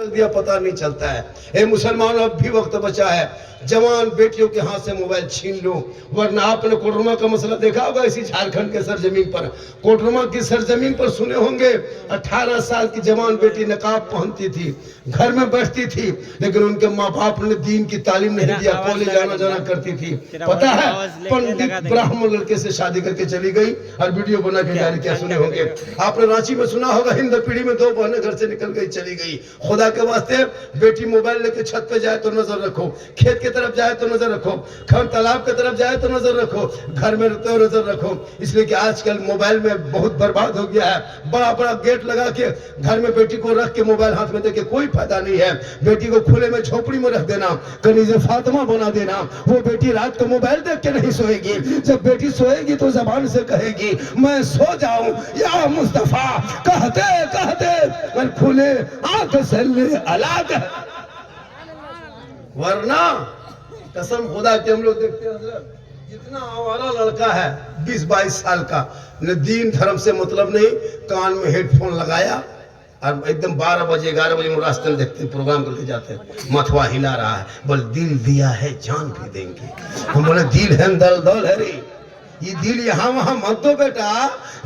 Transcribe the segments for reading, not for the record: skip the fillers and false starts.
रख दिया पता नहीं चलता है। ए मुसलमान, अब भी वक्त बचा है, जवान बेटियों के हाथ से मोबाइल छीन लो, वरना आपने कोडरमा का मसला देखा होगा। इसी झारखंड के सरजमीन पर, कोडरमा की सरजमीन पर सुने होंगे, 18 साल की जवान बेटी नकाब पहनती थी, घर में बैठती थी, लेकिन उनके माँ बाप ने दीन की तालीम नहीं दिया, कॉलेज आना जाना करती थी। पता है, पंडित ब्राह्मण लड़के से शादी करके चली गई और वीडियो बना के जारी किया। सुने होंगे आपने, रांची में सुना होगा, हिंद पीढ़ी में 2 बहनें घर से निकल गई, चली गई। खुदा के वास्ते बेटी मोबाइल लेके छत पे जाए तो नजर रखो, खेत की तरफ जाए तो नजर रखो, खर तालाब की तरफ जाए तो नजर रखो, घर में रहते हुए नजर रखो। इसलिए कि आजकल मोबाइल में बहुत बर्बाद हो गया है। बड़ा बड़ा गेट लगा के घर में बेटी को रख के मोबाइल हाथ में देके कोई फायदा नहीं है। बेटी को खुले में झोपड़ी में रख देना, कनीज़े फातिमा बना देना। वो बेटी रात को मोबाइल देख के नहीं सोएगी, जब बेटी सोएगी तो जबान से कहेगी मैं सो जाऊं या मुस्तफा, कहते कहते मैं खुले आंख से ले अलग। वरना कसम खुदा के हम लोग देखते हैं, जितना आवारा लड़का है 20-22 साल का, न दीन धर्म से मतलब नहीं, कान में हेडफोन लगाया और एकदम 12 बजे 11 बजे हम रास्ते में देखते हैं, प्रोग्राम करके जाते हैं, मथुआ हिला रहा है, बोल दिल दिया है जान भी देंगे। हम बोले दिल है दल दल है रे, ये दिल यहाँ वहां मत दो बेटा,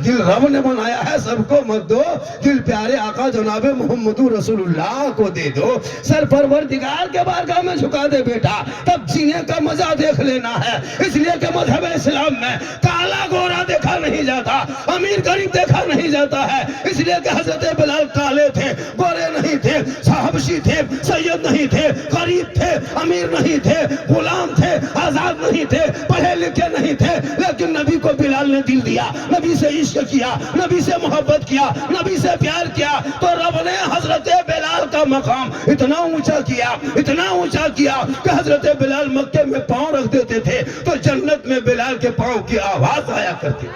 दिल रब ने बनाया है, सबको मत दो। दिल प्यारे आका जनाबे मोहम्मदुर रसूलुल्लाह को दे दो, सर परवरदिगार के बारगाह में झुका दे बेटा, तब जीने का मजा देख लेना है। इसलिए कि मजहब इस्लाम में काला गोरा देखा नहीं जाता, अमीर गरीब देखा नहीं जाता है। इसलिए कि हजरत बिलाल काले थे, गोरे नहीं थे, साहबशी थे, सैयद नहीं थे, गरीब थे, अमीर नहीं थे, गुलाम थे, आजाद नहीं थे, पढ़े लिखे नहीं थे, लेकिन नबी को बिलाल ने दिल दिया, नबी से इश्क किया, नबी से मोहब्बत किया, नबी से प्यार किया, तो रब ने हजरत बिलाल का मकाम इतना ऊंचा किया, इतना ऊंचा किया कि हजरत बिलाल मक्के में पांव रख देते थे तो जन्नत में बिलाल के पांव की आवाज आया करती।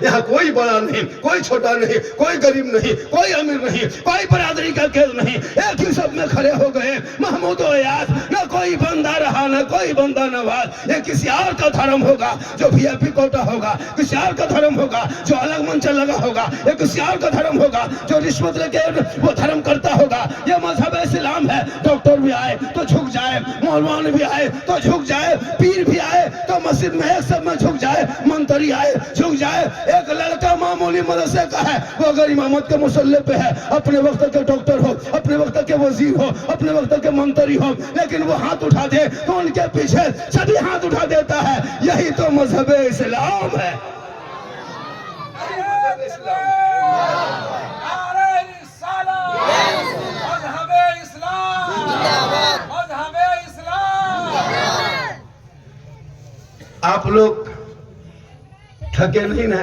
यहाँ कोई बड़ा नहीं, कोई छोटा नहीं, कोई गरीब नहीं, कोई अमीर नहीं, कोई बरादरी का केस नहीं, एक ही सब में खड़े हो गए महमूद याद। न कोई बंदा रहा, न कोई बंदा नवाज। ये किसी और का धर्म होगा जो VIP कोटा होगा, किसी और का धर्म होगा जो अलग मंच लगा होगा, ये किसी और का धर्म होगा जो रिश्वत लेके वो धर्म करता होगा। ये मजहब इस्लाम है। डॉक्टर भी आए तो झुक जाए, मौलवान भी आए तो झुक जाए, पीर भी आए तो मस्जिद में एक सब में झुक जाए, मंत्री आए झुक जाए। एक लड़का मामूली मदरसे का है, वो अगर इमामत के मुसल्ले पे है, अपने वक्त के डॉक्टर हो, अपने वक्त के वजीर हो, अपने वक्त के मंत्री हो, लेकिन वो हाथ उठा दे तो उनके पीछे सभी हाथ उठा देता है। यही तो मजहब इस्लाम है। आप लोग थके नहीं ना?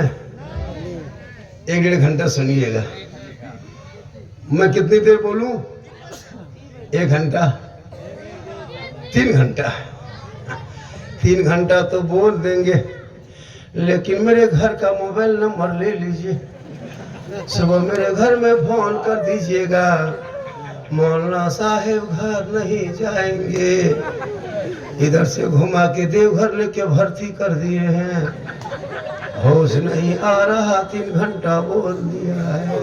1-1.5 घंटा सुनिएगा। मैं कितनी देर बोलूं? 1 घंटा, 3 घंटा। 3 घंटा तो बोल देंगे, लेकिन मेरे घर का मोबाइल नंबर ले लीजिए, सुबह मेरे घर में फोन कर दीजिएगा। मौलाना साहेब घर नहीं जाएंगे, इधर से घुमा के देवघर लेके भर्ती कर दिए हैं, होश नहीं आ रहा, 3 घंटा बोल दिया है।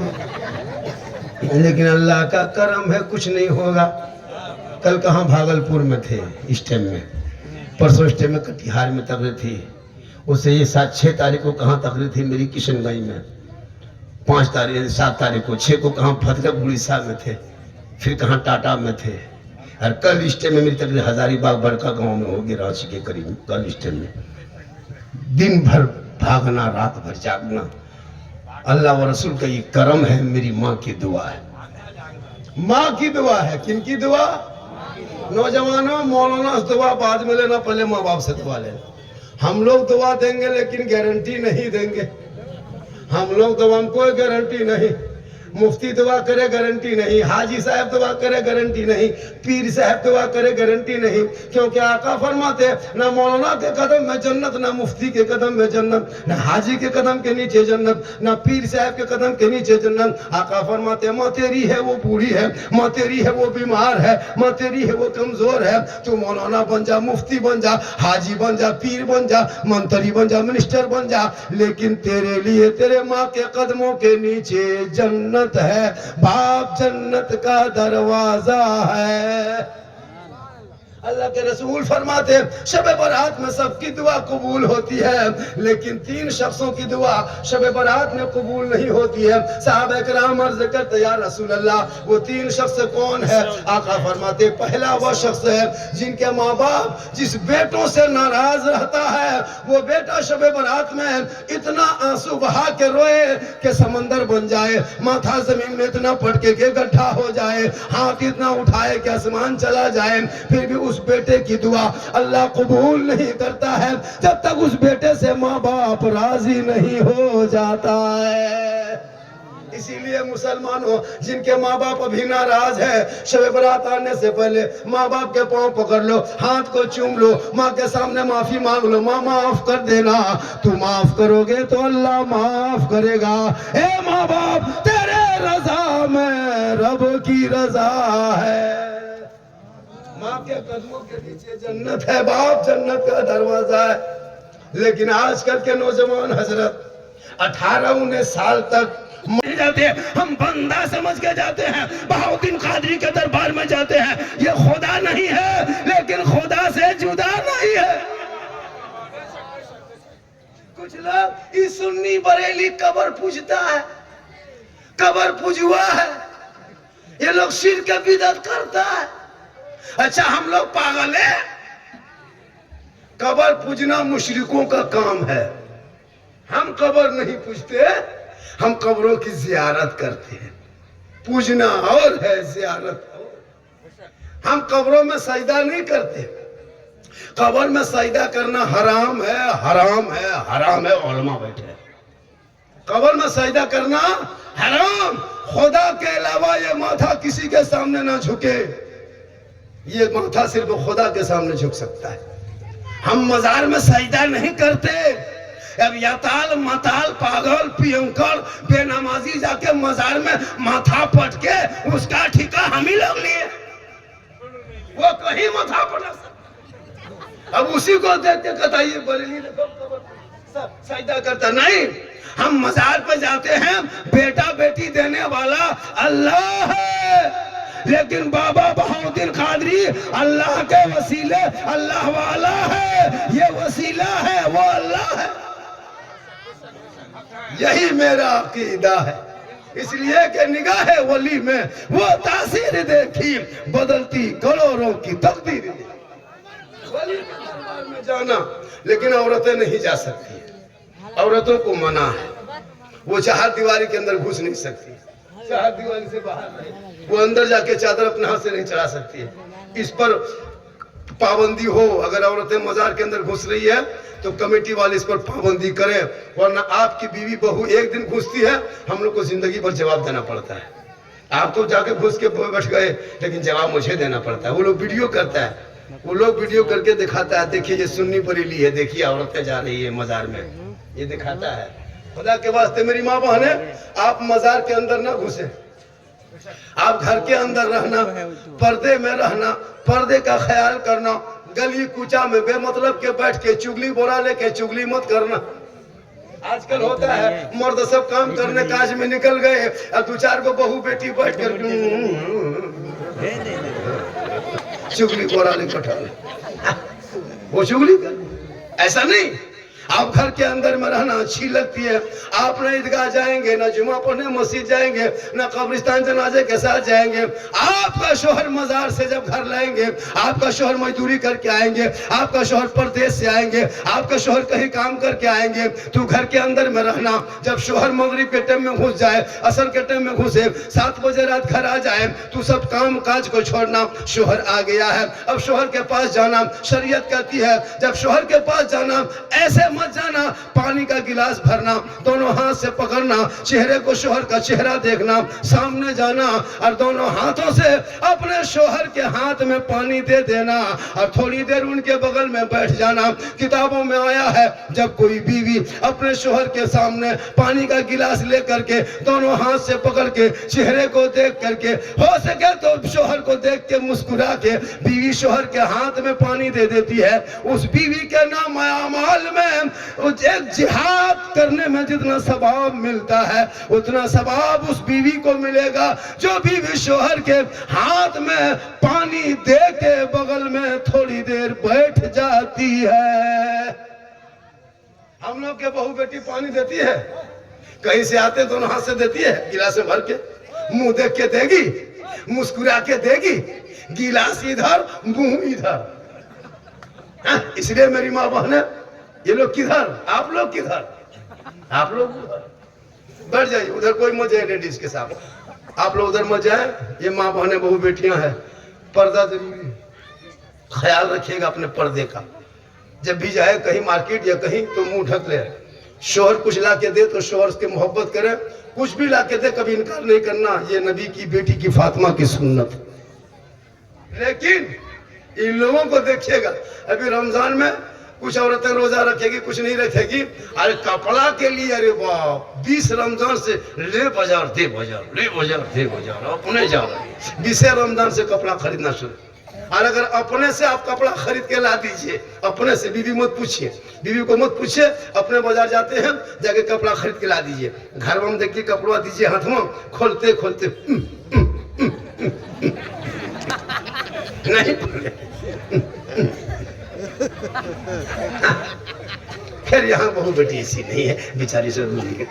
लेकिन अल्लाह का करम है, कुछ नहीं होगा। कल कहाँ भागलपुर में थे स्टेम में, परसों स्टेम में कटिहार में तकरीर थी, उससे ये 7-6 तारीख को कहाँ तकरीर थी मेरी किशनगंज में, 5 तारीख 7 तारीख को, 6 को कहाँ फतेहपुर उड़ीसा में थे, फिर कहाँ टाटा में थे, और कल स्टेम में मेरी तकरीर हजारीबाग बड़का गांव में होगी, रांची के करीब। कल स्टेम में दिन भर भागना, रात भर जागना, अल्लाह व रसूल का ये करम है। मेरी माँ की दुआ है, माँ की दुआ है। किन की दुआ? नौजवानों, मौलाना से दुआ बाद में लेना, पहले माँ बाप से दुआ लेना। हम लोग दुआ देंगे लेकिन गारंटी नहीं देंगे। हम लोग दुआ में कोई गारंटी नहीं, मुफ्ती दुआ करे गारंटी नहीं, हाजी साहब दुआ करे गारंटी नहीं, पीर साहब दुआ करे गारंटी नहीं, क्योंकि आका फरमाते ना मौलाना के कदम में जन्नत, ना मुफ्ती के कदम में जन्नत, ना हाजी के कदम के नीचे जन्नत, ना पीर साहब के कदम के नीचे जन्नत। आका फरमाते माँ तेरी है वो बूढ़ी है, माँ तेरी है वो बीमार है, माँ तेरी है वो कमजोर है, तू मौलाना बन जा, मुफ्ती बन जा, हाजी बन जा, पीर बन जा, मंत्री बन जा, मिनिस्टर बन जा, लेकिन तेरे लिए तेरे माँ के कदमों के नीचे जन्नत जन्नत है, बाप जन्नत का दरवाजा है। अल्लाह के रसूल फरमाते हैं शब बारात में सबकी दुआ कबूल होती है, लेकिन 3 शख्सों की दुआ शब बारात में कबूल नहीं होती है। साहबा किराम अर्ज़ करते या रसूल अल्लाह, वो 3 शख्स कौन है? आका फरमाते पहला वह शख्स है जिनके माँ बाप जिस बेटों से नाराज रहता है, वो बेटा शब बारात में इतना आंसू बहा के रोए कि समंदर बन जाए, माथा जमीन में इतना पटके के गड्ढा हो जाए, हाथ इतना उठाए कि आसमान चला जाए, फिर भी उस बेटे की दुआ अल्लाह कबूल नहीं करता है जब तक उस बेटे से माँ बाप राजी नहीं हो जाता है। इसीलिए मुसलमानों जिनके माँ बाप अभी नाराज है, शब बारात आने से पहले माँ बाप के पांव पकड़ लो, हाथ को चूम लो, माँ के सामने माफी मांग लो, माँ माफ कर देना। तू माफ करोगे तो अल्लाह माफ करेगा। ए माँ बाप तेरे रजा में रब की रजा है। माँ के कदमों के नीचे जन्नत है, बाप जन्नत का दरवाजा है। लेकिन आजकल के नौजवान हजरत 18-19 साल तक मर जाते हैं, हम बंदा समझ के जाते हैं, बहाउद्दीन कादरी के दरबार में जाते हैं। ये खुदा नहीं है, लेकिन खुदा से जुदा नहीं है। कुछ लोग इस सुन्नी बरेली कब्र पूजता है, कब्र पूजुआ है, ये लोग शिर्क बिदअत करता है। अच्छा हम लोग पागल है? कब्र पूजना मुशरिकों का काम है, हम कब्र नहीं पूजते, हम कब्रों की जियारत करते हैं। पूजना और है, जियारत और। हम कब्रों में सजदा नहीं करते, कब्र में सजदा करना हराम है, हराम है, हराम है। उलमा बैठे हैं, कब्र में सजदा करना हराम। खुदा के अलावा ये माथा किसी के सामने ना झुके, ये माथा सिर्फ खुदा के सामने झुक सकता है। हम मजार में सजदा नहीं करते। अब याताल मताल पागल पियंकर बेनमाजी जाके मजार में माथा पटके उसका ठिका हम ही लोग लिए, वो कहीं माथा पटा सकता। अब उसी को देख के कहता ये बरेली सजदा करता नहीं। हम मजार पे जाते हैं, बेटा बेटी देने वाला अल्लाह है, लेकिन बाबा बहाउद्दीन कादरी अल्लाह के वसीले अल्लाह वाला है, ये वसीला है वो अल्लाह है। यही मेरा अकीदा है। इसलिए कि निगाह वली में वो तासीर देखी, बदलती करोड़ों की तकदीर देखी। वली के दरबार में जाना, लेकिन औरतें नहीं जा सकती, औरतों को मना है। वो चार दीवारी के अंदर घुस नहीं सकती, चार दीवारी से बाहर नहीं, वो अंदर जाके चादर अपने हाथ से नहीं चढ़ा सकती है। इस पर पाबंदी हो। अगर औरतें मजार के अंदर घुस रही है तो कमेटी वाले इस पर पाबंदी करे, वरना आपकी बीवी बहू एक दिन घुसती है, हम लोग को जिंदगी भर जवाब देना पड़ता है। आप तो जाके घुस के बैठ गए, लेकिन जवाब मुझे देना पड़ता है। वो लोग वीडियो करता है, वो लोग वीडियो करके दिखाता है, देखिए ये सुन्नी बरेली है, देखिए औरतें जा रही है मजार में, ये दिखाता है। खुदा के वास्ते मेरी माँ बहने, आप मजार के अंदर ना घुसे, आप घर के अंदर रहना, पर्दे में रहना, पर्दे का ख्याल करना। गली कूचा में बेमतलब के बैठ के चुगली बोरा लेके चुगली मत करना। आजकल होता है मर्द सब काम करने काज में निकल गए और 2-4 को बहू बेटी बैठ कर चुगली बोरा ले कटा, वो चुगली कर। ऐसा नहीं, आप घर के अंदर में रहना अच्छी लगती है। आप न ईदगाह जाएंगे, न जुमा पढ़ने मस्जिद जाएंगे, न कब्रिस्तान जनाजे के साथ जाएंगे। आपका शोहर मजार से जब घर लाएंगे, आपका शोहर मजदूरी करके आएंगे, आपका शोहर परदेश से आएंगे, आपका शोहर कहीं काम करके आएंगे, तो घर के अंदर में रहना। जब शोहर मगरिब के टाइम में घुस जाए, असर के टाइम में घुसे, 7 बजे रात घर आ जाए, तो सब काम काज को छोड़ना। शोहर आ गया है, अब शोहर के पास जाना। शरीयत कहती है जब शोहर के पास जाना, ऐसे मत जाना, पानी का गिलास भरना, दोनों हाथ से पकड़ना, चेहरे को शोहर का चेहरा देखना, सामने जाना और दोनों हाथों से अपने शोहर के हाथ में पानी दे देना और थोड़ी देर उनके बगल में बैठ जाना। किताबों में आया है जब कोई बीवी अपने शोहर के सामने पानी का गिलास लेकर के दोनों हाथ से पकड़ के चेहरे को देख करके, हो सके तो शोहर को देख के मुस्कुरा के बीवी शोहर के हाथ में पानी दे देती है, उस बीवी के नाम अमाल में एक जिहाद करने में जितना सवाब मिलता है उतना सवाब उस बीवी को मिलेगा जो बीवी शोहर के हाथ में पानी दे के बगल में थोड़ी देर बैठ जाती है। हम लोग के बहू बेटी पानी देती है, कहीं से आते दोनों हाथ से देती है, गिलास में भर के, मुंह देख के देगी, मुस्कुरा के देगी, गिलास इधर मुंह इधर। इसलिए मेरी माँ बहन, ये लोग किधर, आप लोग किधर, आप लोग बैठ जाइए उधर, कोई मत जाए लेडीज के साथ, आप लोग उधर मत जाए। ये माँ बहने बहू बेटियां हैं, पर्दा जरूरी, ख्याल रखिएगा अपने पर्दे का। जब भी जाए कहीं मार्केट या कहीं तो मुंह ढक ले। शोहर कुछ ला के दे तो शोहर से मोहब्बत करे, कुछ भी ला के दे कभी इनकार नहीं करना। ये नबी की बेटी की फातिमा की सुन्नत। लेकिन इन लोगों को देखिएगा, अभी रमजान में कुछ औरतें रोजा रखेगी, कुछ नहीं रखेगी। अरे कपड़ा के लिए, अरे बाप, 20 रमजान से ले बाजार दे बाजार, ले बाजार दे बाजार, अपने जा रहे 20 रमजान से कपड़ा खरीदना शुरू। और अगर अपने से आप कपड़ा खरीद के ला दीजिए, अपने से, बीवी मत पूछिए, बीवी को मत पूछिए, अपने बाजार जाते हैं जाके कपड़ा खरीद के ला दीजिए। घर में देखिए कपड़ा दीजिए हाथ में, खोलते खोलते नहीं खैर यहाँ बहु बेटी ऐसी नहीं है, बेचारी से दूरी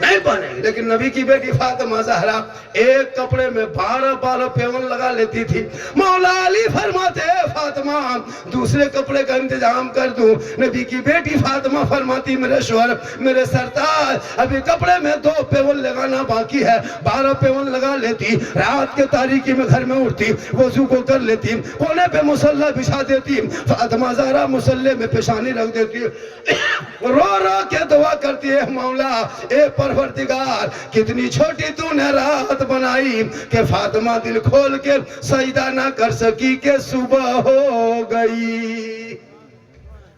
नहीं पहनेगी। लेकिन नबी की बेटी फातिमा ज़हरा एक कपड़े में 12 पेवन लगा लेती थी। मौला अली फरमाते फातिमा दूसरे कपड़े का इंतजाम कर दूं। नबी की बेटी फातिमा फरमाती मेरे शोहर, मेरे सरताज, अभी कपड़े में 2 पेवन लगाना बाकी है। 12 पेवन लगा लेती। रात के तारीकी में घर में उठती, वजू को कर लेती, कोने पे मुसल्ला बिछा देती। फातिमा ज़हरा मुसल्ले में पेशानी रख देती, रो रो के दुआ करती है, मौला ए परवरदिगार, कितनी छोटी तूने रात बनाई कि फातिमा दिल खोल के सजदा ना कर सकी कि सुबह हो गई।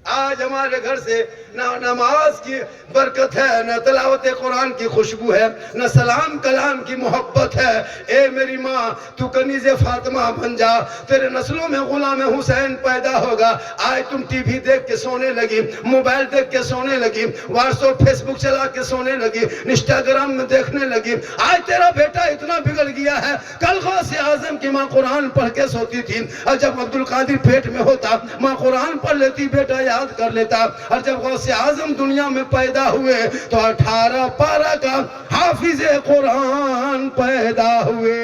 आज हमारे घर से ना नमाज की बरकत है, न तिलावत कुरान की खुशबू है, न सलाम कलाम की मोहब्बत है। ए मेरी माँ, तू कनीज़े फातिमा बन जा, तेरे नस्लों में गुलाम हुसैन पैदा होगा। आज तुम टीवी देख के सोने लगी, मोबाइल देख के सोने लगी, व्हाट्सएप फेसबुक चला के सोने लगी, इंस्टाग्राम में देखने लगी। आज तेरा बेटा इतना बिगड़ गया है। कल गौसे आजम की माँ कुरान पढ़ के सोती थी, और जब अब्दुल कादिर पेट में होता माँ कुरान पढ़ लेती, बेटा याद कर लेता। और जब गौसे आजम दुनिया में पैदा हुए तो 18 पारा का हाफिज़े कुरान पैदा हुए।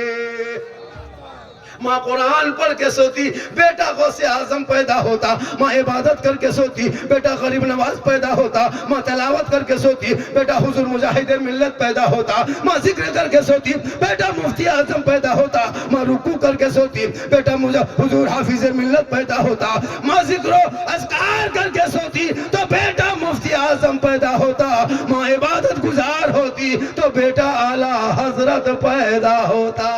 माँ कुरान पढ़ के सोती, बेटा गौसे आजम पैदा होता। माँ इबादत करके सोती, बेटा गरीब नवाज पैदा होता। माँ तिलावत करके सोती, बेटा हुजूर मुजाहिद मिल्लत पैदा होता। माँ जिक्र करके सोती, बेटा मुफ्ती आजम पैदा होता। माँ रुकू करके सोती, बेटा हुजूर हाफिज मिल्लत पैदा होता। माँ जिक्रो अस्कार करके सोती तो बेटा मुफ्ती आजम पैदा होता। माँ इबादत गुजार होती तो बेटा आला हजरत पैदा होता।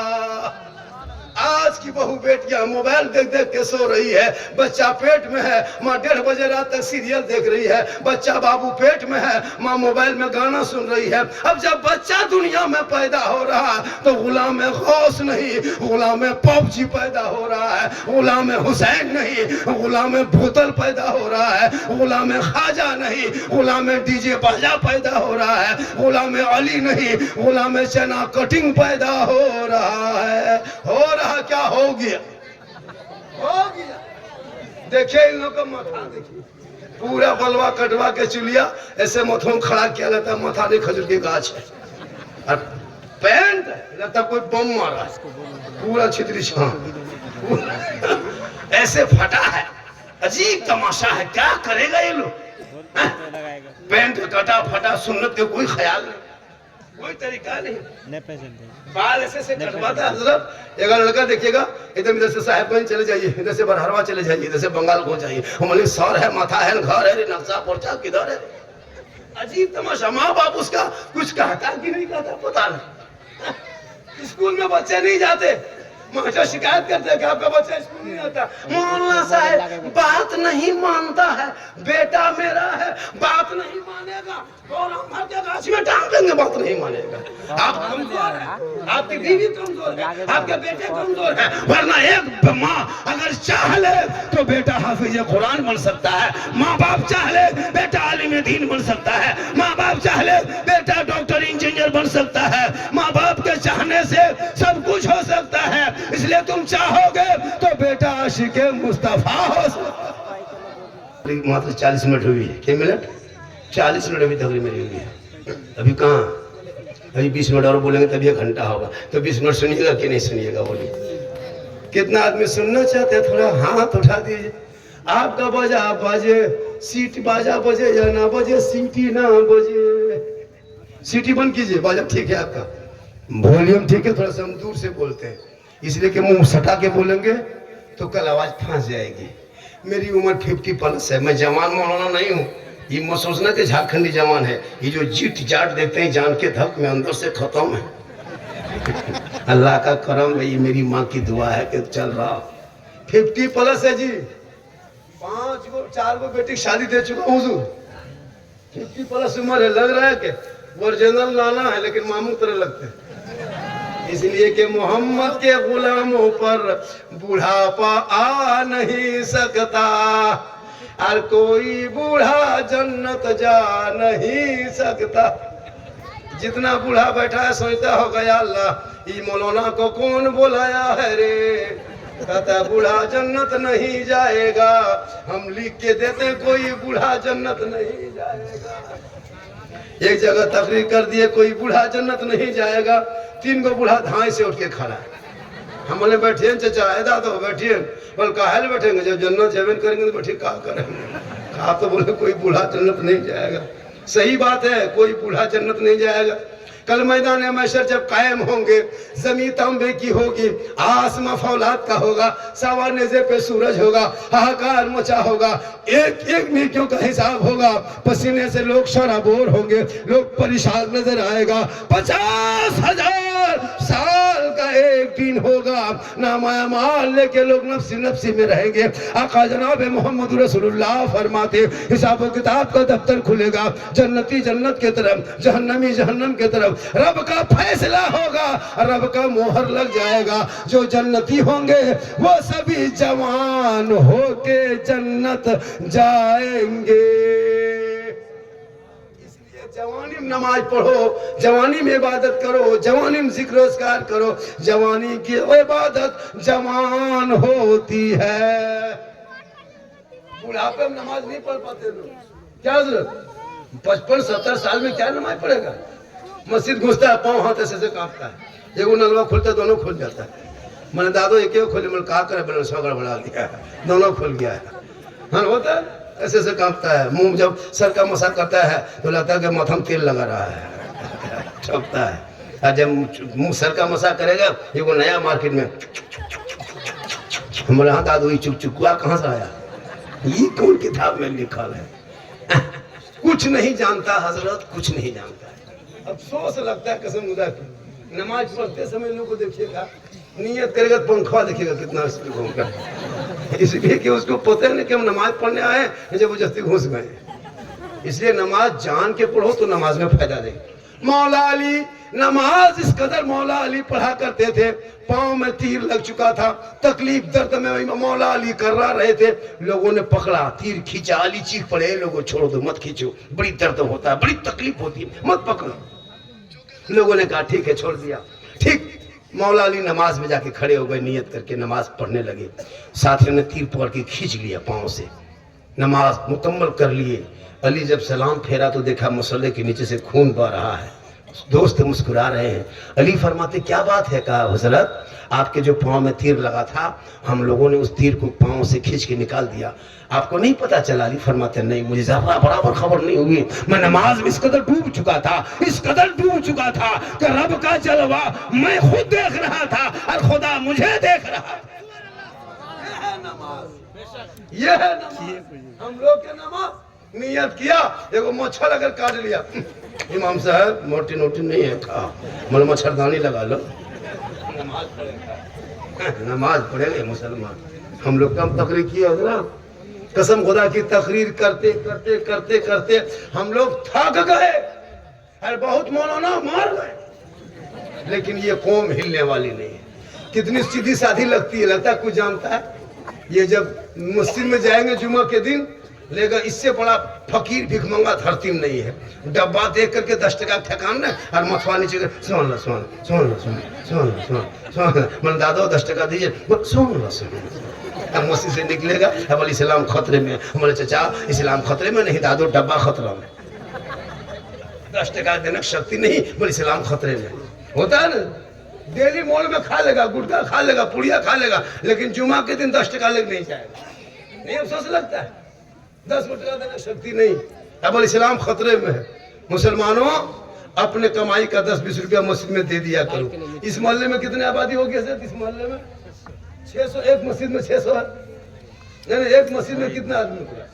आज की बहू बेटियां मोबाइल देख देख के सो रही है, बच्चा पेट में है, माँ 1:30 बजे रात तक सीरियल देख रही है, बच्चा बाबू पेट में है, माँ मोबाइल में गाना सुन रही है। अब जब बच्चा दुनिया में पैदा हो रहा तो गुलाम गौस नहीं, गुलाम पबजी पैदा हो रहा है, गुलाम हुसैन नहीं, गुलाम भूतल पैदा हो रहा है, गुलाम ख्वाजा नहीं, गुलाम डीजे बाजा पैदा हो रहा है, गुलाम अली नहीं, गुलाम चना कटिंग पैदा हो रहा है। हो रहा क्या हो गया, हो गया। देखिए इन लोगों का माथा, देखिए पूरा बलवा कटवा के चुलिया ऐसे माथों में खड़ा किया जाता है। माथा नहीं, खजूर की गाछ है, और पैंट लगता कोई बम मारा, पूरा छितरी छां ऐसे फटा है। अजीब तमाशा है, क्या करेगा ये लोग। पैंट कटा फटा, सुन्नत के कोई ख्याल नहीं, कोई तरीका नहीं। बाल ऐसे कटवाता है हजरत। एक लड़का देखिएगा, इधर से साहेबगंज चले जाइए, इधर से बरहरवा चले जाइए, इधर से बंगाल को जाइए, हमारे सर है, माथा है, घर है, नक्शा पर्चा किधर है। अजीब तमाशा। माँ बाप उसका कुछ कहता कि नहीं कहता पता नहीं। स्कूल में बच्चे नहीं जाते, मास्टर शिकायत करते हैं कि आपका बच्चा स्कूल नहीं आता। मौलाना साहब बात नहीं मानता है, बेटा मेरा है, बात नहीं मानेगा और हम घर के गाछ में टांग देंगे, बात नहीं मानेगा। आप कमजोर हैं, आप आपकी बीवी कमजोर है, आपके बेटे कमजोर है, वरना एक माँ अगर चाह ले तो बेटा हाफिज कुरान बन सकता है, माँ बाप चाह ले बेटा आलिम दीन बन सकता है, माँ बाप चाह ले बेटा डॉक्टर इंजीनियर बन सकता है, माँ बाप के चाहने से सब कुछ हो सकता है। इसलिए तुम चाहोगे तो बेटा आशिक़े मुस्तफा हो सकता है। मात्र 40 मिनट हुई है, क्या मिनट 40 मिनट अभी तक मेरी हुई है, अभी कहाँ, अभी 20 मिनट और बोलेंगे तभी 1 घंटा होगा, तो 20 मिनट सुनिएगा कि नहीं सुनिएगा बोलिए। कितना आदमी सुनना चाहते हैं, थोड़ा हाथ उठा दीजिए। आपका बाजा बाजे, सीटी बाजा बजे या ना बजे, सीटी ना बजे, सीटी बंद कीजिए, बाजा ठीक है आपका, वॉल्यूम ठीक है, थोड़ा सा हम दूर से बोलते हैं इसलिए कि मुंह सटा के बोलेंगे तो कल आवाज फंस जाएगी। मेरी उम्र 50+ है, मैं जवान मौलाना नहीं हूँ, ये मत सोचना कि झारखंडी जवान है, ये जो जीट जाट देखते हैं जान के धक में अंदर से खत्म है। अल्लाह का करम है, ये मेरी माँ की दुआ है कि चल रहा। 50+ है जी, 5 गो 4 गो बेटी शादी दे चुका हूँ हुजूर। 50+ उम्र है, लग रहा है कि ओरिजिनल नाना है लेकिन मामू तरह लगते हैं, इसलिए कि मोहम्मद के गुलामों पर बुढ़ापा आ नहीं सकता, और कोई बूढ़ा जन्नत जा नहीं सकता। जितना बूढ़ा बैठा है सोचता हो गया अल्लाह ये मौलाना को कौन बुलाया है रे, कहता बूढ़ा जन्नत नहीं जाएगा, हम लिख के देते कोई बूढ़ा जन्नत नहीं जाएगा। एक जगह तकरीर कर दिए कोई बूढ़ा जन्नत नहीं जाएगा, 3 गो बूढ़ा धाए से उठ के खड़ा, हम बोले बैठिए चाचा, ऐदा तो बैठिए, बोल काहे ले बैठेंगे, जब जन्नत जेबन करेंगे तो बैठिए क्या करेंगे। आप तो बोले कोई बूढ़ा जन्नत नहीं जाएगा, सही बात है, कोई बूढ़ा जन्नत नहीं जाएगा। कल मैदान महशर जब कायम होंगे, जमीन तांबे की होगी, आसमां फौलाद का होगा, सवा नेज़े पे सूरज होगा, हाहाकार मचा होगा, एक एक नेकियों का हिसाब होगा, पसीने से लोग शराबोर होंगे, लोग परेशान नजर आएगा। 50,000 साल का एक दिन होगा, नामाया माल लेके लोग नफ्सी नफ्सी में रहेंगे। आका जनाब मोहम्मद रसूलुल्लाह फरमाते हिसाब किताब का दफ्तर खुलेगा, जन्नती जन्नत के तरफ, जहन्नमी जहन्नम के तरफ, रब का फैसला होगा, रब का मोहर लग जाएगा। जो जन्नती होंगे वो सभी जवान होके जन्नत जाएंगे। इसलिए जवानी में नमाज पढ़ो, जवानी में इबादत करो, जवानी में जिक्र अस्कार करो, जवानी की इबादत जवान होती है। बुढ़ापे में नमाज नहीं पढ़ पाते लोग, क्या जरूरत, 55-70 साल में क्या नमाज पढ़ेगा। मस्जिद घुसता है, पाँव हाथ ऐसे कांपता है, एगो नलवा खुलता है दोनों खुल जाता है। मैंने दादो एक खोले, मैंने कहा करे बड़े सौ गड़बड़ा दिया है, दोनों खुल गया है। हाँ होता है ऐसे ऐसे कांपता है, मुंह जब सर का मसा करता है तो लगता है कि माथा में तेल लगा रहा है, ठोकता है। और जब मुंह सर का मसा करेगा, एगो नया मार्केट में बोले हाँ दादू ये चुकचुकुआ कहाँ से आया, ये कौन किताब में लिखा है। कुछ नहीं जानता हजरत, कुछ नहीं जानता है। अफसोस लगता है कसम खुदा की, नमाज पढ़ते समय लोगों को देखिएगा, नियत करेगा तो पंखा देखिएगा कितना घूमता है, इसलिए कि उसको पता नहीं कि हम नमाज पढ़ने आए हैं, जबरदस्ती घुस गए। इसलिए नमाज जान के पढ़ो तो नमाज में फायदा दे। मौला अली नमाज इस कदर मौला अली पढ़ा करते थे, पाँव में तीर लग चुका था, तकलीफ दर्द में मौला अली कर रहे थे, लोगों ने पकड़ा, तीर खींचा, अली चीख पड़े, लोगों छोड़ दो मत खींचो, बड़ी दर्द होता है, बड़ी तकलीफ होती है, मत पकड़ो। लोगों ने कहा ठीक है, छोड़ दिया। ठीक मौला अली नमाज में जाके खड़े हो गए, नियत करके नमाज पढ़ने लगे। साथियों ने तीर पकड़ के खींच लिया पाँव से, नमाज मुकम्मल कर लिए। अली जब सलाम फेरा तो देखा मुसल्ले के नीचे से खून बह रहा है, दोस्त मुस्कुरा रहे हैं। अली फरमाते क्या बात है, कहा हजरत आपके जो पाँव में तीर लगा था, हम लोगों ने उस तीर को पाँव से खींच के निकाल दिया, आपको नहीं पता चला? अली फरमाते नहीं, मुझे जरा बराबर खबर नहीं हुई, मैं नमाज में इस कदर डूब चुका था, इस कदर डूब चुका था कि रब का जलवा मैं खुद देख रहा था और खुदा मुझे देख रहा था। यह है नमाज। हम लोग के नमाज नियत किया, एगो मच्छर अगर काट लिया, इमाम साहब मोटी नोटी नहीं है, खा मतलब मच्छरदानी लगा लो, नमाज पढ़ेगा, नमाज पढ़ेंगे मुसलमान। हम लोग कम तकरीर किए ना, कसम खुदा की तकरीर करते करते करते करते हम लोग थक गए, और बहुत मौलाना मार गए, लेकिन ये कौम हिलने वाली नहीं है। कितनी सीधी साधी लगती है, लगता है कुछ जानता है। ये जब मस्जिद में जाएंगे जुमा के दिन, लेकिन इससे बड़ा फकीर भिखमंगा धरती में नहीं है। डब्बा देख करके 10 टका ठेकान ना और मथवा नीचे कर सुन मन दादो 10 टका दीजिए, सुन मस्जिद से निकलेगा, बोले इस्लाम खतरे में। हमारे चचा इस्लाम खतरे में नहीं दादो, डब्बा खतरा में। 10 टका देने की शक्ति नहीं, बोले इस्लाम खतरे में। होता है ना, डेली मॉल में खा लेगा, गुटखा खा लेगा, पुड़िया खा लेगा, लेकिन जुमा के दिन 10 टका लेके नहीं जाएगा। नहीं अफसोस लगता है, 10 टका देने की शक्ति नहीं। अब बोले इस्लाम खतरे में है। मुसलमानों, अपने कमाई का 10-20 रुपया मस्जिद में दे दिया करो। इस मोहल्ले में कितने आबादी हो गया सर? इस मोहल्ले में 600, एक मस्जिद में 600 है। नहीं, एक मस्जिद में कितना आदमी होगा?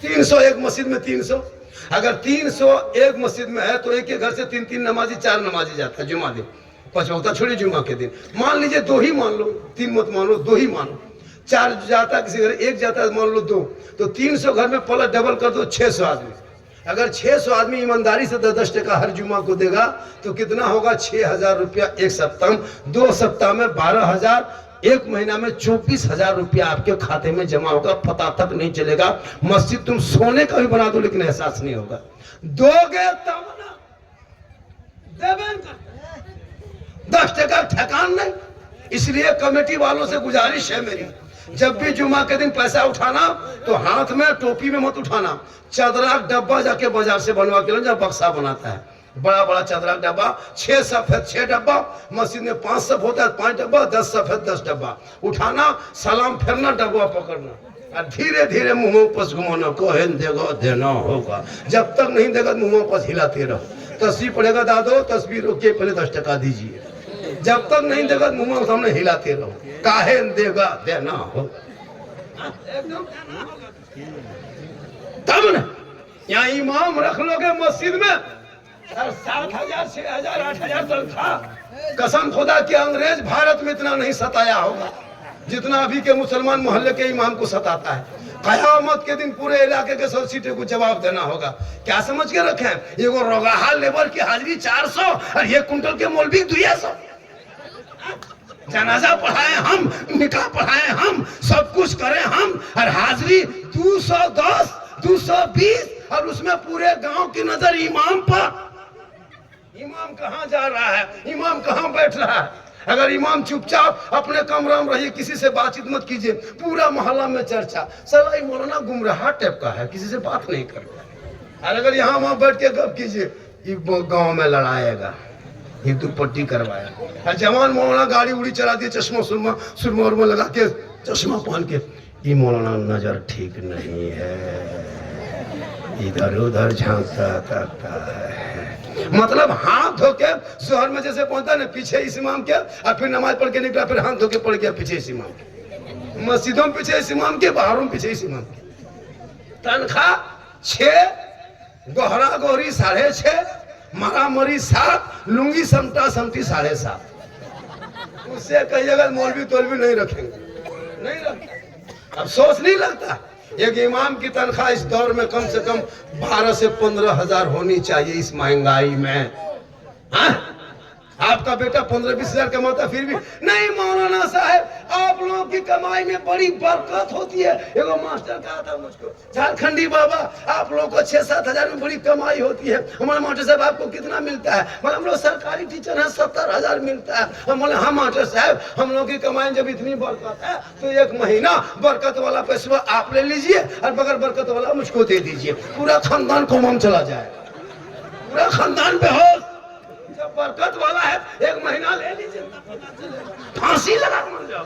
300, एक मस्जिद में 300। अगर 300 एक मस्जिद में है तो एक घर से 3-3 नमाजी, 4 नमाजी जाता है जुमा दिन। 5 वक्त छोड़िए जुमा के दिन, मान लीजिए 2 ही मान लो, 3 मत मान लो, 2 ही मानो। 4 जाता किसी घर, 1 जाता है मान लो 2, तो 300 घर में प्लस डबल कर दो 600 आदमी। अगर 600 आदमी ईमानदारी से 10 टका हर जुमा को देगा तो कितना होगा? 6000 रुपया एक सप्ताह में। 2 सप्ताह में 12,000, एक महीना में 24,000 रुपया आपके खाते में जमा होगा, पता तक नहीं चलेगा। मस्जिद तुम सोने का भी बना दो लेकिन एहसास नहीं होगा। दोगे तब ना, देवें 10 टका ठेकान नहीं। इसलिए कमेटी वालों से गुजारिश है मेरी, जब भी जुमा के दिन पैसा उठाना तो हाथ में टोपी में मत उठाना, चादरा डब्बा जाके बाजार से बनवा के लो, जब बक्सा बनाता है बड़ा बड़ा चादरा डब्बा, 6 सफेद 6 डब्बा, मस्जिद में 5 सफ होता है 5 डब्बा, 10 सफेद 10 डब्बा उठाना, सलाम फेरना, डब्बा पकड़ना और धीरे धीरे मुंह पर घुमाना, कोहेन देगा देना होगा। जब तक नहीं देगा मुंह पर हिलाते रहो। तस्वीर पड़ेगा दादो, तस्वीर रोके पहले 10 टका दीजिए। जब तक नहीं देगा मुंह सामने हिलाते रहो, काहे देगा देना हो, तब ना। यहाँ इमाम रख लोगे मस्जिद में 7,000, 6,000, 8,000 तनख्वाह। कसम खुदा के अंग्रेज भारत में इतना नहीं सताया होगा जितना अभी के मुसलमान मोहल्ले के इमाम को सताता है। कयामत के दिन पूरे इलाके के सब सीटों को जवाब देना होगा। क्या समझ के रखे? ये वो रोगाहा लेबर की हाजिरी 400 और 1 कुंटल के मौलवी 200। जनाजा पढ़ाए हम, निकाह पढ़ाए हम, सब कुछ करें हम, और हाजिरी 210, 220, और उसमें पूरे गांव की नजर इमाम पर। इमाम कहाँ जा रहा है? इमाम कहाँ बैठ रहा है? अगर इमाम चुपचाप अपने कमरा में रहिए, किसी से बातचीत मत कीजिए, पूरा मोहल्ला में चर्चा, साला मौलाना गुमराह टाइप का है, किसी से बात नहीं करता। और अगर यहाँ वहां बैठ के गप कीजिए, गांव में लड़ाएगा, ये दुपट्टी करवाया। जवान मौलाना गाड़ी उड़ी चला दिए, चश्मा सुरमा उरमा लगा के, चश्मा पहन के, ये मौलाना नजर ठीक नहीं है, इधर उधर झांकता है। मतलब हाथ धो के शहर में जैसे पहुंचता है ना, पीछे इस इमाम के, और फिर नमाज पढ़ के निकला, फिर हाथ धो के पड़ गया पीछे इस इमाम के। मस्जिदों में पीछे इस इमाम के, बाहरों में पीछे इस इमाम के। तनख्वाह 6, गोहरा गोहरी 6.5, मरा मरी 7, लुंगी समटा समटी 7.5। उससे कहिएगा मौलवी तोलवी नहीं रखेंगे, नहीं रखता। अफसोस नहीं लगता? एक इमाम की तनख्वाह इस दौर में कम से कम 12 से 15,000 होनी चाहिए इस महंगाई में। हाँ? आपका बेटा 15-20 हजार कमाता, फिर भी नहीं। मौलाना साहब, आप लोगों की कमाई में बड़ी बरकत होती है। एगो मास्टर कहा था मुझको, झारखंडी बाबा, आप लोगों को 6-7 हजार में बड़ी कमाई होती है। हमारे मास्टर साहब आपको कितना मिलता है? हम लोग सरकारी टीचर हैं, 70,000 मिलता है। हम बोले हाँ मास्टर साहब, हम लोगों की कमाई जब इतनी बरकत है तो 1 महीना बरकत वाला पैसा आप ले लीजिए और बगैर बरकत वाला मुझको दे दीजिए, पूरा खानदान को हम चला जाए, पूरा खानदान पे हो। जब बरकत वाला है 1 महीना ले लीजिए, फांसी लगा मर जाओ।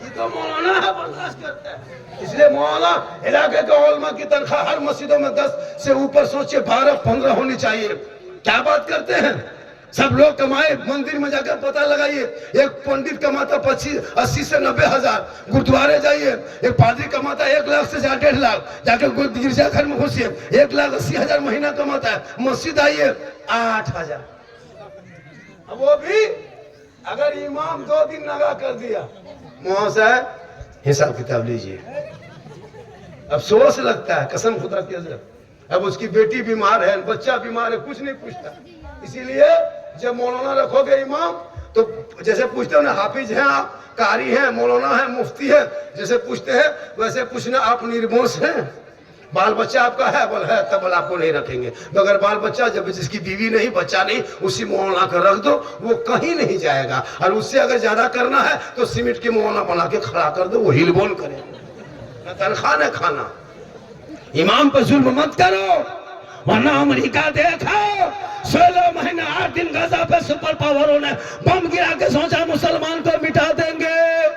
ये तो मौलाना है, बर्दाश्त करता है। इसलिए मौलाना इलाके के उलमा की तनख्वाह हर मस्जिदों में 10 से ऊपर, सोचिए 12-15 होनी चाहिए। क्या बात करते हैं? सब लोग कमाए, मंदिर में जाकर पता लगाइए, एक पंडित कमाता 80 से 90 हजार। गुरुद्वारे जाइए, एक पादरी कमाता 1 लाख से 1.5 लाख। जाकर गिरजाघर में घुसिए, 1,80,000 महीना कमाता है। मस्जिद आइए 8,000। अब वो भी अगर इमाम 2 दिन नगा कर दिया, वहां से हिसाब किताब लीजिए। अब सोच लगता है, कसम खुदा की। अब उसकी बेटी बीमार है, बच्चा बीमार है, कुछ नहीं पूछता। इसीलिए जब मौलाना रखोगे इमाम तो जैसे पूछते हो ना हाफिज हैं आप, कारी हैं, मौलाना है, मुफ्ती है, जैसे पूछते हैं वैसे पूछना आप निर्दोष हैं, बाल बच्चा आपका है, बोल है, तब बोल आपको नहीं रखेंगे। मगर बाल बच्चा जब जिसकी बीवी नहीं, बच्चा नहीं, उसी मौलाना का रख दो, वो कहीं नहीं जाएगा। और उससे अगर ज्यादा करना है तो सीमेंट की मौलाना बना के खड़ा कर दो, वो हिल बोल करे, न तनख्वाह न खाना। इमाम पर जुल्म मत करो, वरना अमेरिका देखा 16 महीने 8 दिन गाजा पे सुपर पावरों ने बम गिरा के सोचा मुसलमान को मिटा देंगे,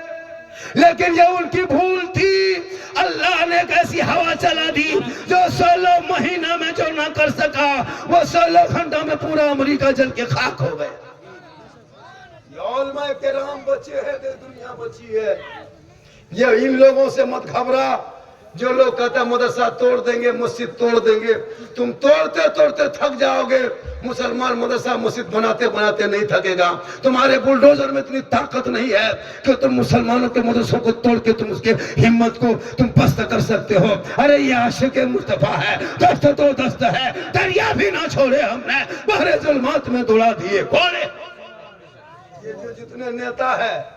लेकिन ये उनकी भूल थी। अल्लाह ने एक ऐसी हवा चला दी जो 16 महीना में जो ना कर सका वो 16 घंटा में पूरा अमेरिका जल के खाक हो गया। उलमा किराम बचे हैं, दुनिया बची है। ये इन लोगों से मत घबरा जो लोग कहते हैं मदरसा तोड़ देंगे, मस्जिद तोड़ देंगे। तुम तोड़ते तोड़ते थक जाओगे। मुसलमान मदरसा मस्जिद बनाते बनाते नहीं थकेगा। तुम्हारे बुलडोजर में इतनी ताकत नहीं है कि तुम मुसलमानों के मदरसों को तोड़ के तुम उसके हिम्मत को तुम पस्त कर सकते हो। अरे ये आशिक मुस्तफा है, दस्त तो दस्त है, दरिया भी ना छोड़े हमने, बहरे जुल्मात में दौड़ा दिए कोने। ये जो जितने नेता है,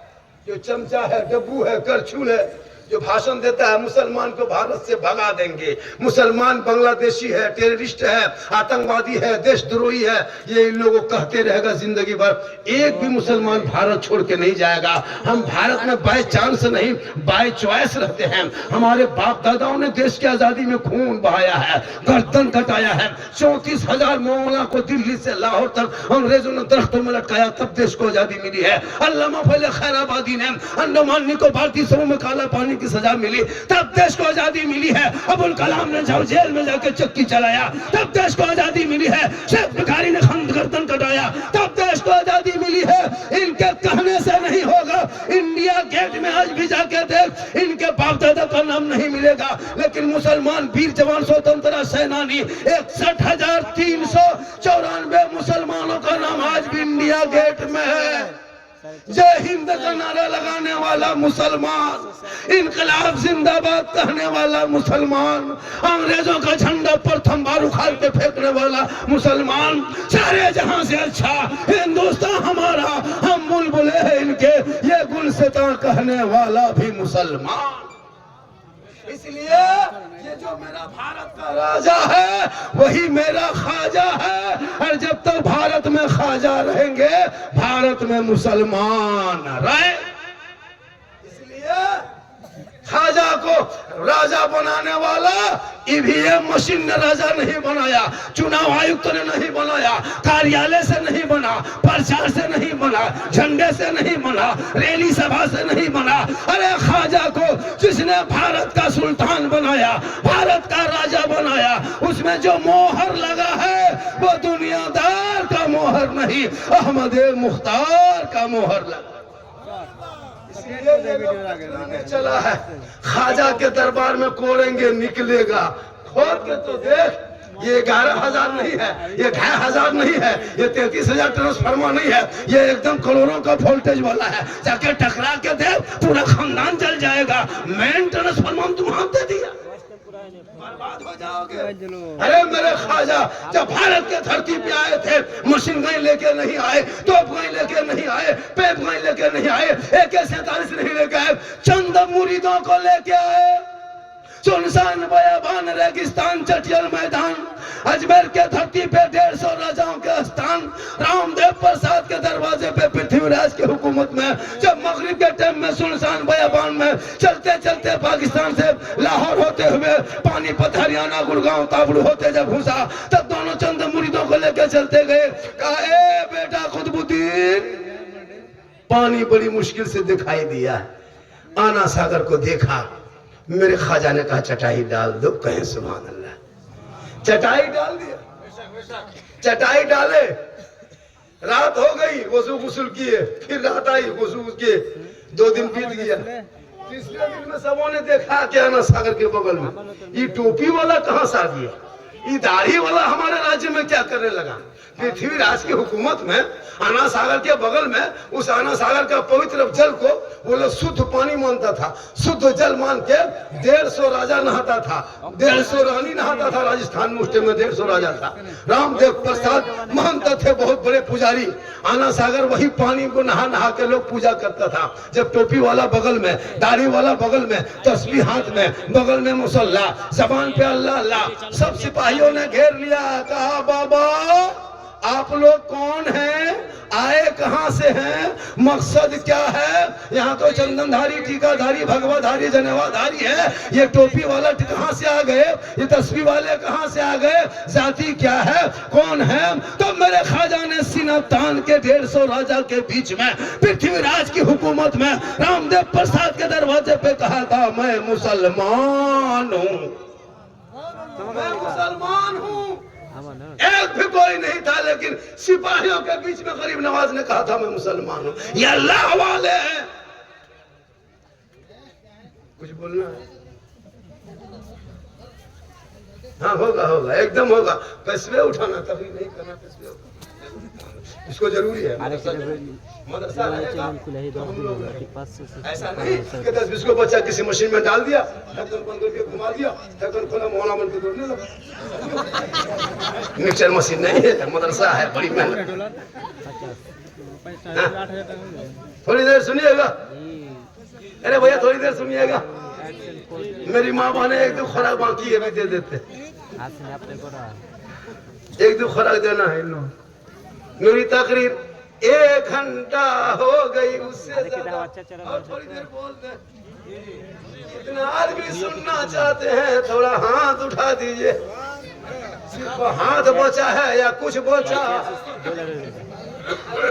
जो चमचा है, डब्बू है, करछुल है, जो भाषण देता है मुसलमान को भारत से भगा देंगे, मुसलमान बांग्लादेशी है, टेररिस्ट है, आतंकवादी है, देशद्रोही है, ये इन लोगों को कहते रहेगा जिंदगी भर। एक भी मुसलमान भारत छोड़ के नहीं जाएगा। हम भारत में बाय चांस नहीं, बाय चॉइस रहते हैं। हमारे बाप दादाओं ने देश की आजादी में खून बहाया है, गर्दन कटाया है। 34,000 मौलाना को दिल्ली से लाहौर तक अंग्रेजों ने दरख्तों में लटकाया, तब देश को आजादी मिली है। अल्लामा फजल खैराबादी ने अंडमान निकोबार की समूह में काला पानी की सजा मिली, तब देश को आजादी मिली है। अबुल कलाम ने जब जेल में जाकर चक्की चलाया, तब देश को आजादी मिली है। शेख बुखारी ने खंड गर्दन कटाया, तब देश को आजादी मिली है। इनके कहने से नहीं होगा। इंडिया गेट में आज भी जाके देख, इनके बाप दादा का नाम नहीं मिलेगा, लेकिन मुसलमान वीर जवान स्वतंत्रता सेनानी 61,394 मुसलमानों का नाम आज भी इंडिया गेट में है। जय हिंद का नारा लगाने वाला मुसलमान, इनकलाब जिंदाबाद कहने वाला मुसलमान, अंग्रेजों का झंडा प्रथम बार उखाड़ के फेंकने वाला मुसलमान, सारे जहां से अच्छा हिंदुस्तान हमारा, हम बुलबुले हैं इनके, ये गुलसिता कहने वाला भी मुसलमान। इसलिए ये जो मेरा भारत का राजा है वही मेरा ख्वाजा है, और जब तक भारत में ख्वाजा रहेंगे भारत में मुसलमान रहे। इसलिए ख्वाजा को राजा बनाने वाला ईवीएम मशीन ने राजा नहीं बनाया, चुनाव आयुक्त ने नहीं बनाया, कार्यालय से नहीं बना, प्रचार से नहीं बना, झंडे से नहीं बना, रैली सभा से नहीं बना। अरे ख्वाजा को जिसने भारत का सुल्तान बनाया, भारत का राजा बनाया, उसमें जो मोहर लगा है वो दुनियादार का मोहर नहीं, अहमद मुख्तार का मोहर लगा। चला है ख्वाजा के दरबार में कोड़ेंगे निकलेगा, खोल के तो देख। ये 11,000 नहीं है, ये 2,500 नहीं है, ये 33,000 ट्रांसफार्मर नहीं है, ये एकदम करोड़ों का वोल्टेज वाला है। जाके टकरा के देख, पूरा खानदान जल जाएगा। मेन ट्रांसफार्मर तुम हाथ दे दिया, बर्बाद हो जाओगे। अरे मेरे ख्वाजा जब भारत के धरती पे आए थे, मशीन गन लेके नहीं आए, तोप गन लेके नहीं आए, पेप गन लेके नहीं आए, AK-47 नहीं लेके आए, चंद मुरीदों को लेके आए। सुनसान बयाबान रेगिस्तान चटियल मैदान, अजमेर के धरती पे 150 राजाओं के स्थान, रामदेव प्रसाद के दरवाजे पे पृथ्वीराज की हुकूमत में, जब मगरिब के टाइम में सुनसान बयाबान में चलते चलते पाकिस्तान से लाहौर होते हुए पानीपत हरियाणा गुड़गांव ताबड़ू होते जब घुसा, तब दोनों चंद मुरीदों को लेकर चलते गए। कहा ए बेटा कुतुबुद्दीन, पानी बड़ी मुश्किल से दिखाई दिया, आना सागर को देखा। मेरे ख्वाजा ने कहा चटाई डाल दो, कहें सुभान अल्लाह। चटाई डाल दिया, चटाई डाले, रात हो गई, वजू गुस्ल किए, फिर रात आई, वजू किए, 2 दिन बीत गया। तीसरे दिन में सबों ने देखा कि आना सागर के बगल में ये टोपी वाला कहाँ से आ गया, ये दाढ़ी वाला हमारे राज्य में क्या करने लगा। पृथ्वीराज की हुकूमत में आना सागर के बगल में उस आना सागर का पवित्र जल को वो लोग शुद्ध पानी मानता था। शुद्ध जल मान के 150 राजा नहाता था, 150 रानी नहाता था। राजस्थान में उस टाइम में 150 राजा था। रामदेव प्रसाद महंत थे, बहुत बड़े पुजारी। आना सागर वही पानी को नहा नहा के लोग पूजा करता था। जब टोपी वाला बगल में, दाढ़ी वाला बगल में, तस्बीह हाथ में, बगल में मुसल्ला, जबान पे अल्लाह अल्लाह, सब सिपाहियों ने घेर लिया। कहा बाबा आप लोग कौन हैं, आए कहां से हैं, मकसद क्या है? यहाँ तो चंदनधारी, टीकाधारी, भगवाधारी, जनेवाधारी है, ये टोपी वाला कहां से आ गए, ये तस्वीर वाले कहां से आ गए, जाति क्या है, कौन है? तो मेरे ख्वाजा ने सीना तान के 150 राजा के बीच में, पृथ्वीराज की हुकूमत में, रामदेव प्रसाद के दरवाजे पे कहा था मैं मुसलमान हूँ, मैं मुसलमान हूँ। एक भी कोई नहीं था, लेकिन सिपाहियों के बीच में गरीब नवाज ने कहा था मैं मुसलमान हूं। ये अल्लाह वाले हैं। कुछ बोलना है? हाँ होगा होगा, एकदम होगा। तस्वीर उठाना कभी नहीं करना, तस्वीर इसको जरूरी है। मदरसा रहेगा तो हम लोग ऐसा नहीं कि 10-20 को बच्चा किसी मशीन में डाल दिया, ढक्कन बंद करके घुमा दिया, ढक्कन खोला, मौला बन के दौड़ने लगा। मिक्सर मशीन नहीं है, मदरसा है, बड़ी मेहनत। थोड़ी देर सुनिएगा, अरे भैया थोड़ी देर सुनिएगा। मेरी माँ बहने एक दो खुराक बाकी है, भी दे देते। एक दो खुराक देना है इन लोग। मेरी तकरीर 1 घंटा हो गई, उससे ज्यादा और थोड़ी देर बोल दे। इतना आदमी सुनना चाहते हैं, थोड़ा हाथ उठा दीजिए। सिर्फ हाथ बचा है या कुछ बचा,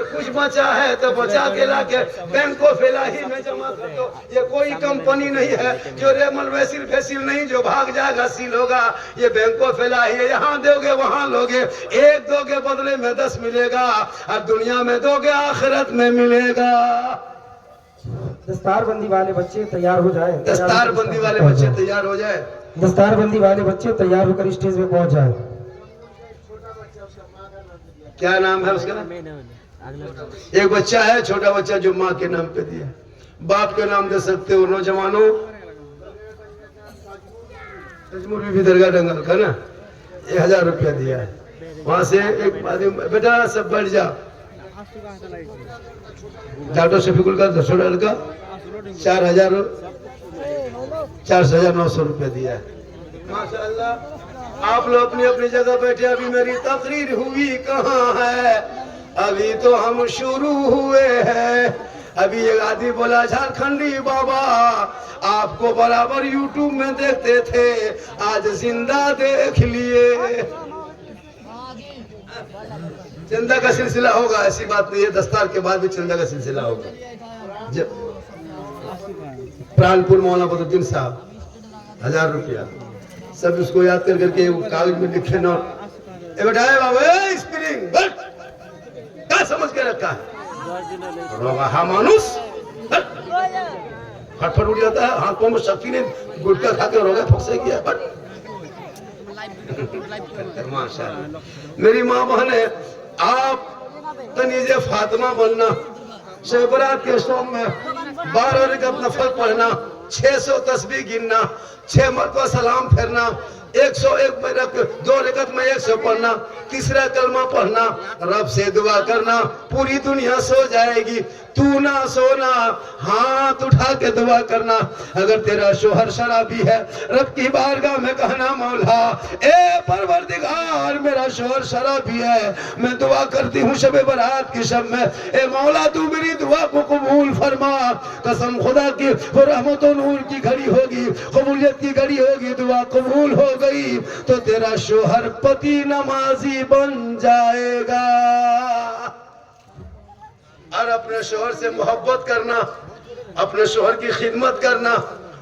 कुछ बचा है तो बचा के लाके बैंक ऑफ इलाही में जमा कर दो। ये कोई कंपनी नहीं है जो रेमल वैसिल फैसिल नहीं जो भाग जाएगा सील होगा। ये बैंक ऑफ इलाही है, यहाँ दोगे वहाँ लोगे, एक दोगे बदले में 10 मिलेगा, और दुनिया में दोगे आखिरत में मिलेगा। दस्तारबंदी वाले बच्चे तैयार हो जाए, दस्तारबंदी वाले बच्चे तैयार हो जाए, दस्तारबंदी वाले बच्चे तैयार होकर स्टेज पे पहुंच जाए। क्या नाम है उसका? एक बच्चा है, छोटा बच्चा, जो माँ के नाम पे दिया। बाप के नाम दे सकते हो नौजवानों। भी दरगाह डंगल का ना 1000 रुपया दिया है। वहां से एक आदमी, बेटा सब बैठ जा। डॉक्टर शफीकुल का 200 डॉलर का 4,900 रुपया दिया है। माशाअल्लाह। आप लोग अपनी अपनी जगह बैठे। अभी मेरी तकरीर हुई कहाँ है, अभी तो हम शुरू हुए हैं। अभी एक आदमी बोला झारखंडी बाबा आपको बराबर यूट्यूब में देखते थे, आज जिंदा देख लिए। चंदा का सिलसिला होगा, ऐसी बात नहीं है। दस्तार के बाद भी चंदा का सिलसिला होगा। जब प्राणपुर मौलाना बदरुद्दीन साहब 1000 रुपया सब उसको याद कर करके कागज में लिखे ना। बेटा बाबा स्प्रिंग क्या समझ के रखा है? रोगा मानुस फटफट उठ जाता है। हाथों में शक्ति ने गुटखा खा के रोगा फक्से किया। माशाअल्लाह। मेरी माँ बहन है, आप तनीजे फातिमा बनना, शबरात के शौक में 12 रकात नफल पढ़ना, 600 तस्बीह गिनना, 6 मरतबा सलाम फेरना, 101 में 2 रकात में 100 पढ़ना, तीसरा कलमा पढ़ना, रब से दुआ करना, पूरी दुनिया सो जाएगी, तू ना सोना, हाथ उठा के दुआ करना। अगर तेरा शोहर शराबी है, रब की बारगाह में कहना मौला ए परवरदिगार मेरा शोहर शराबी है, मैं दुआ करती हूँ शब बारात की शब में, ए मौला तू मेरी दुआ को कबूल फरमा। कसम खुदा की वो रहमत और नूर की घड़ी होगी, कबूलियत की घड़ी होगी, दुआ कबूल हो गई तो तेरा शोहर पति नमाजी बन जाएगा। और अपने शोहर से मोहब्बत करना, अपने शोहर की खिदमत करना,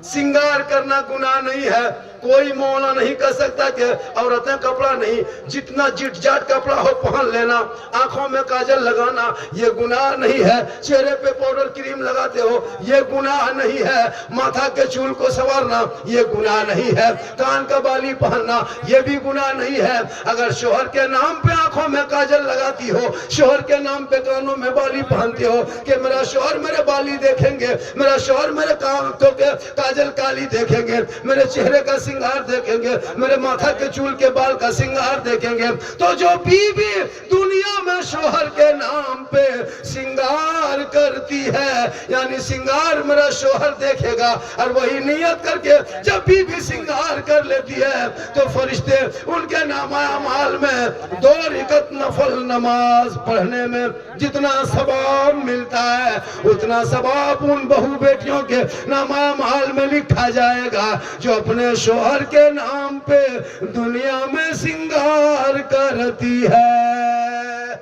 सिंगार करना गुनाह नहीं है। कोई मौला नहीं कर सकता कि औरतें कपड़ा नहीं, जितना जिट जाट कपड़ा हो पहन लेना, आंखों में काजल लगाना ये गुनाह नहीं है, चेहरे पे पाउडर क्रीम लगाते हो ये गुनाह नहीं है, माथा के चूल को संवारना ये गुनाह नहीं है, कान का बाली पहनना ये भी गुनाह नहीं है। अगर शोहर के नाम पे आंखों में काजल लगाती हो, शोहर के नाम पे कानों में बाली पहनती हो कि मेरा शोहर मेरे बाली देखेंगे, मेरा शोहर मेरे कानों के काजल काली देखेंगे, मेरे चेहरे का श्रृंगार देखेंगे, मेरे माथा के चूल के बाल का श्रृंगार देखेंगे, तो जो बीवी दुनिया में शोहर के नाम पे श्रृंगार करती है, यानी श्रृंगार मेरा शोहर देखेगा, और वही नियत करके जब बीवी श्रृंगार कर लेती है तो फरिश्ते उनके नामाल में 2 रकात नफल नमाज पढ़ने में जितना सवाब मिलता है उतना सवाब उन बहू बेटियों के नामाल में लिखा जाएगा जो अपने शोहर के नाम पे दुनिया में श्रृंगार करती है।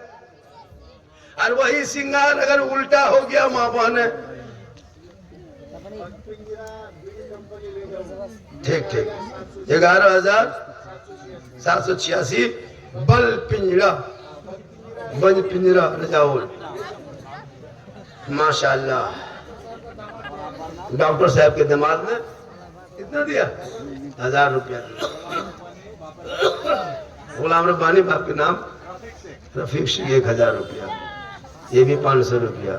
और वही श्रृंगार अगर उल्टा हो गया माँ बहने, ठीक ठीक 11,786 बल पिंजरा बंद पिंजरा रजाउल, माशाल्लाह। डॉक्टर साहब के दिमाग में कितना दिया? 1000 रुपया दिया। गुलाम रब्बानी बाप के नाम रफीक सिंह 1000 रुपया, ये भी 500 रुपया,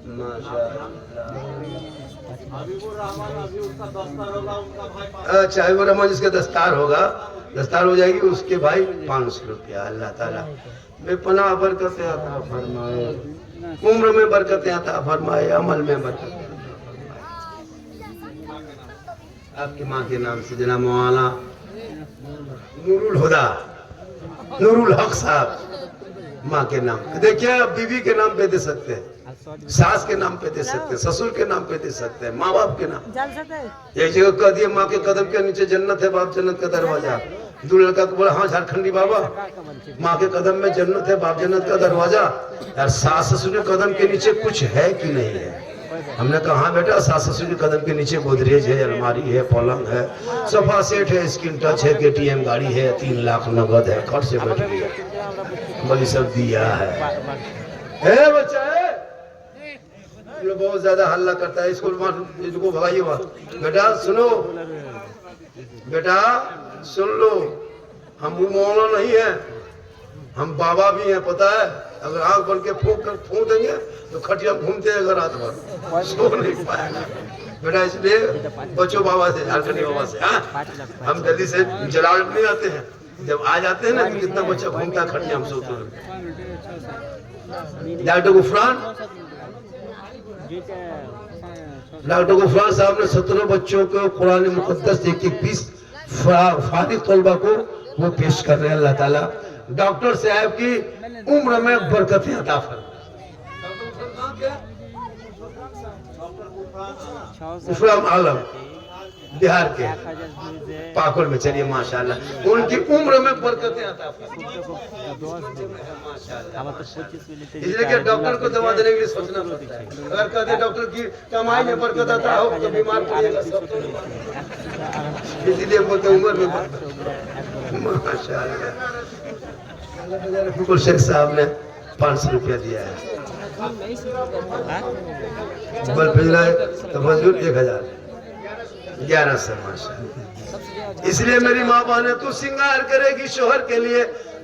माशाल्लाह। अच्छा वो रहमान जिसका दस्तार होगा, दस्तार हो जाएगी उसके भाई 500 रुपया। अल्लाह ताला बेपनाह बरकतें अता फरमाए, उम्र में बरकतें अता फरमाए, अमल में बरकतें। आपकी माँ के नाम से जनाब मौलाना नूरुल हुदा, नूरुल हक साहब, माँ के नाम। देखिए बीवी के नाम पे दे सकते हैं, सास के नाम पे दे सकते हैं, ससुर के नाम पे दे सकते हैं, माँ बाप के नाम। एक जगह कह दिए माँ के कदम के नीचे जन्नत है, बाप जन्नत का दरवाजा। दो लड़का को बोला हाँ झारखंडी बाबा, माँ के कदम में जन्नत है, बाप जन्नत का दरवाजा। यार सास ससुर के कदम के नीचे कुछ है कि नहीं है? हमने कहा हाँ बेटा, सास ससुर के कदम के नीचे गोदरेज है, अलमारी है, पलंग है, सोफा सेट है, स्क्रीन टच है, केटीएम गाड़ी है, 3 लाख नगद है, खर्च से बैठ गया, बड़ी सब दिया है। बच्चा है बहुत ज्यादा हल्ला करता है, स्कूल इसको भगाइए। बेटा सुनो, बेटा सुन लो, हम मौला नहीं है, हम बाबा भी हैं, पता है। अगर आंख बन के फूंक देंगे तो खटिया घूमते हैं रात भर, सो नहीं पाएगा बेटा। इसलिए बच्चों बाबा से, झारखंडी बाबा से। हाँ, हम जल्दी से जलाल नहीं आते हैं, जब आ जाते हैं ना तो कितना बच्चा घूमता खटिया, हम सोते हैं। डॉक्टर गुफरान साहब ने 17 बच्चों को कुरान मुकद्दस 1-1 फारिग तलबा को वो पेश कर रहे हैं। अल्लाह ताला डॉक्टर साहब की उम्र में बरकतें अता फरमाए। आलम बिहार के पाकुड़ में, चलिए माशाल्लाह, उनकी उम्र में बरकतें अता फरमाए। इसलिए कि डॉक्टर को दवा देने के लिए सोचना पड़ता है। अगर कहते डॉक्टर की कमाई में बरकत आता हो तो बीमार पड़ेगा सब, इसलिए बोलते उम्र में माशाल्लाह। शेख साहब ने 500 रुपया दिया है, बल पिंजरा तो मजदूर 1011 माशाल्लाह। इसलिए मेरी माँ बहने, तू श्रृंगार करेगी शोहर के लिए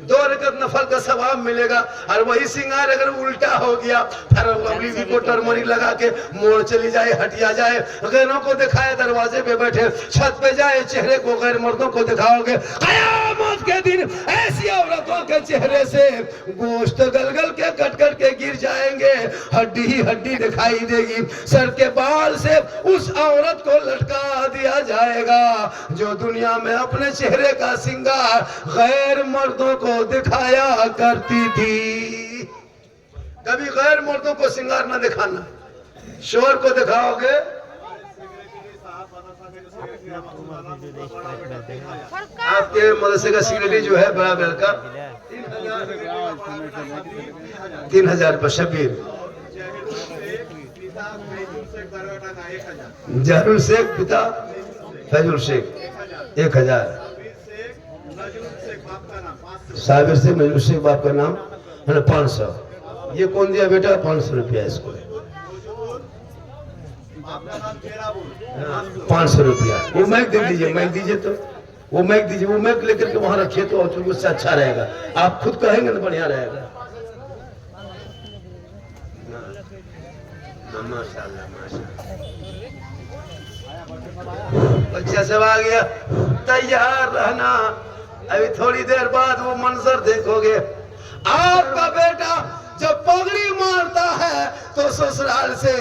2 रकात नफल का सवाब मिलेगा। और वही श्रृंगार अगर उल्टा हो गया, फिर लवली भी को टर्मरी लगा के मोड़ चली जाए, हटिया जाए, गैरों को दिखाए दरवाजे पे बैठे, छत पे जाए, चेहरे को गैर मर्दों को दिखाओगे, कयामत के दिन ऐसी औरतों के चेहरे से गोश्त गलगल के कट कट के गिर जाएंगे, हड्डी ही हड्डी दिखाई देगी, सर के बाल से उस औरत को लटका दिया जाएगा जो दुनिया में अपने चेहरे का श्रृंगार गैर मर्दों को दिखाया करती थी। कभी गैर मर्दों को श्रृंगार ना दिखाना, शोहर को दिखाओगे। आपके मदरसे का सेक्रेटरी जो है बड़ा बेल का 3000 रुपये शबीर, जहरुल शेख पिता फैजुल शेख 1000, साबिर से मजलूस शेख बाप का नाम है ना 500। ये कौन दिया बेटा? 500 रुपया इसको, 500 रुपया। वो मैक दे दीजिए, मैक दीजिए तो वो मैक दीजिए, वो मैक लेकर के वहां रखिए तो उससे अच्छा रहेगा। आप खुद कहेंगे ना बढ़िया रहेगा। माशाल्लाह माशाल्लाह। बच्चा सब आ गया, तैयार रहना, अभी थोड़ी देर बाद वो मंजर देखोगे। आपका बेटा जब पगड़ी मारता है तो ससुराल से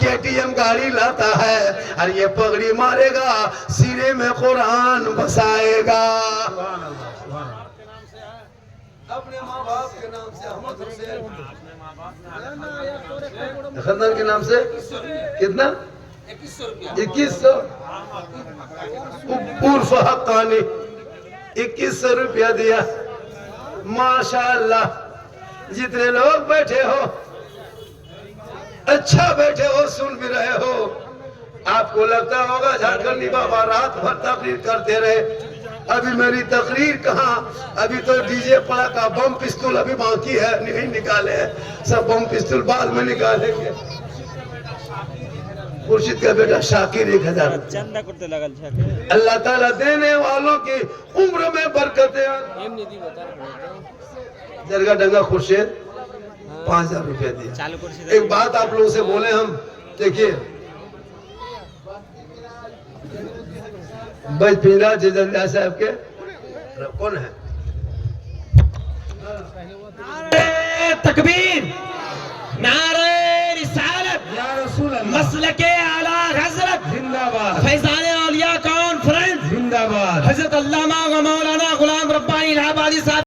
KTM गाड़ी लाता है, और ये पगड़ी मारेगा सीने में कुरान बसाएगा। अपने माँ बाप के नाम से, अहमद हुसैन खानदान के नाम से कितना? 2100 उर्फ हक्कानी 2100 रुपया दिया। माशाअल्लाह, जितने लोग बैठे हो अच्छा बैठे हो, सुन भी रहे हो। आपको लगता होगा झारखंडी बाबा रात भर तकरीर करते रहे। अभी मेरी तकरीर कहाँ, अभी तो डीजे पड़ा का बम पिस्तौल अभी बाकी है, नहीं निकाले हैं, सब बम पिस्तौल बाद में निकालेंगे। खुर्शीद का बेटा शाकिर 1000 चंदा करते लगल छे। अल्लाह ताला देने वालों की उम्र में बरकतें। दरगाह डंगा खुर्शीद 5000 रुपया दिया। एक बात आप लोगों से बोले हम, देखिए बज पिंजरा जजंदा साहब के कौन है? नारे तकबीर, नारे रिसालत, या रसूल अल्लाह, मसलके आला हजरत जिंदाबाद, फैजान औलिया कॉन्फ्रेंस जिंदाबाद। हजरत अल्लामा व मौलाना गुलाम रब्बानी इलाहाबादी साहब